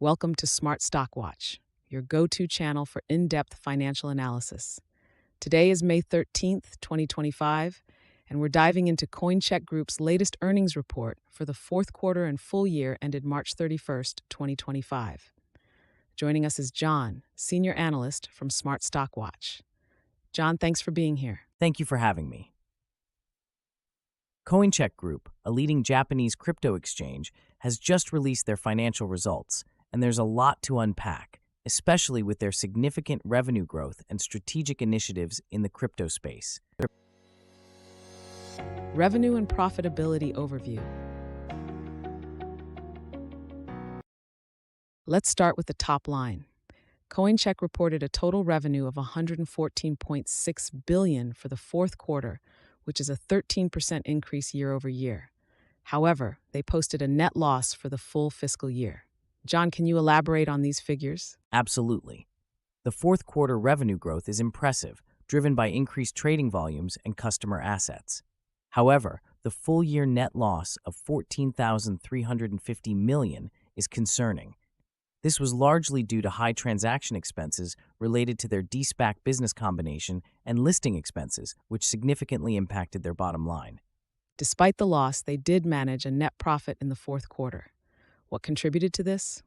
Welcome to Smart Stock Watch, your go-to channel for in-depth financial analysis. Today is May 13th, 2025, and we're diving into Coincheck Group's latest earnings report for the fourth quarter and full year ended March 31st, 2025. Joining us is John, Senior Analyst from Smart Stock Watch. John, thanks for being here. Thank you for having me. Coincheck Group, a leading Japanese crypto exchange, has just released their financial results, and there's a lot to unpack, especially with their significant revenue growth and strategic initiatives in the crypto space. Revenue and profitability overview. Let's start with the top line. Coincheck reported a total revenue of $114.6 billion for the fourth quarter, which is a 13% increase year over year. However, they posted a net loss for the full fiscal year. John, can you elaborate on these figures? Absolutely. The fourth quarter revenue growth is impressive, driven by increased trading volumes and customer assets. However, the full-year net loss of $14,350 million is concerning. This was largely due to high transaction expenses related to their de-SPAC business combination and listing expenses, which significantly impacted their bottom line. Despite the loss, they did manage a net profit in the fourth quarter. What contributed to this?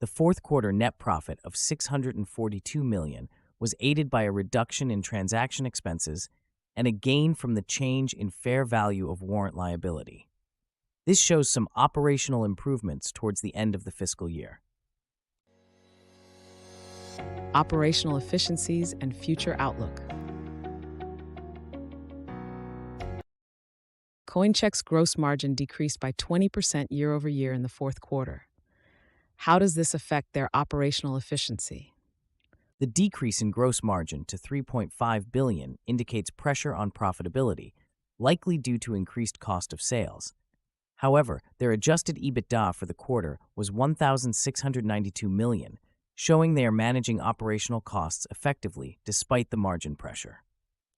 The fourth quarter net profit of $642 million was aided by a reduction in transaction expenses and a gain from the change in fair value of warrant liability. This shows some operational improvements towards the end of the fiscal year. Operational efficiencies and future outlook. Coincheck's gross margin decreased by 20% year over year in the fourth quarter. How does this affect their operational efficiency? The decrease in gross margin to $3.5 billion indicates pressure on profitability, likely due to increased cost of sales. However, their adjusted EBITDA for the quarter was $1,692 million, showing they are managing operational costs effectively despite the margin pressure.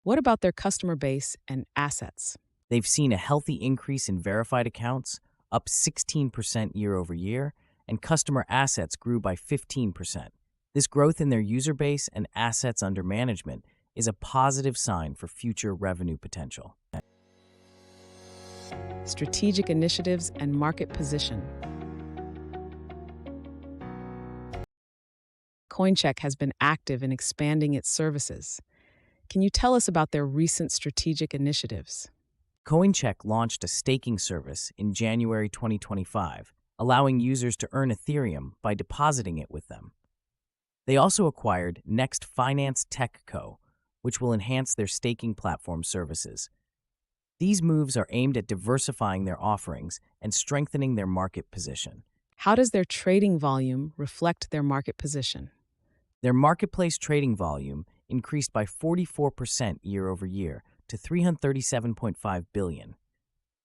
What about their customer base and assets? They've seen a healthy increase in verified accounts, up 16% year over year, and customer assets grew by 15%. This growth in their user base and assets under management is a positive sign for future revenue potential. Strategic initiatives and market position. Coincheck has been active in expanding its services. Can you tell us about their recent strategic initiatives? Coincheck launched a staking service in January 2025, allowing users to earn Ethereum by depositing it with them. They also acquired Next Finance Tech Co., which will enhance their staking platform services. These moves are aimed at diversifying their offerings and strengthening their market position. How does their trading volume reflect their market position? Their marketplace trading volume increased by 44% year over year to $337.5 billion.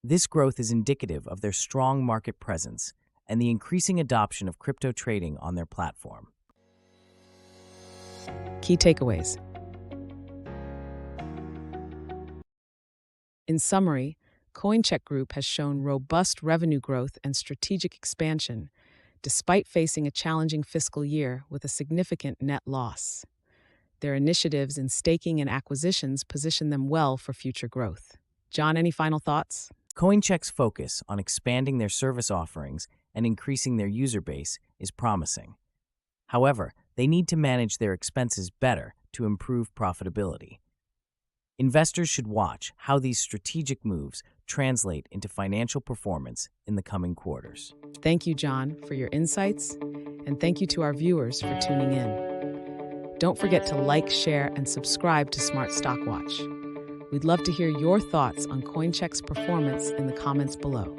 This growth is indicative of their strong market presence and the increasing adoption of crypto trading on their platform. Key takeaways. In summary, Coincheck Group has shown robust revenue growth and strategic expansion, despite facing a challenging fiscal year with a significant net loss. Their initiatives in staking and acquisitions position them well for future growth. John, any final thoughts? Coincheck's focus on expanding their service offerings and increasing their user base is promising. However, they need to manage their expenses better to improve profitability. Investors should watch how these strategic moves translate into financial performance in the coming quarters. Thank you, John, for your insights, and thank you to our viewers for tuning in. Don't forget to like, share, and subscribe to Smart Stock Watch. We'd love to hear your thoughts on Coincheck's performance in the comments below.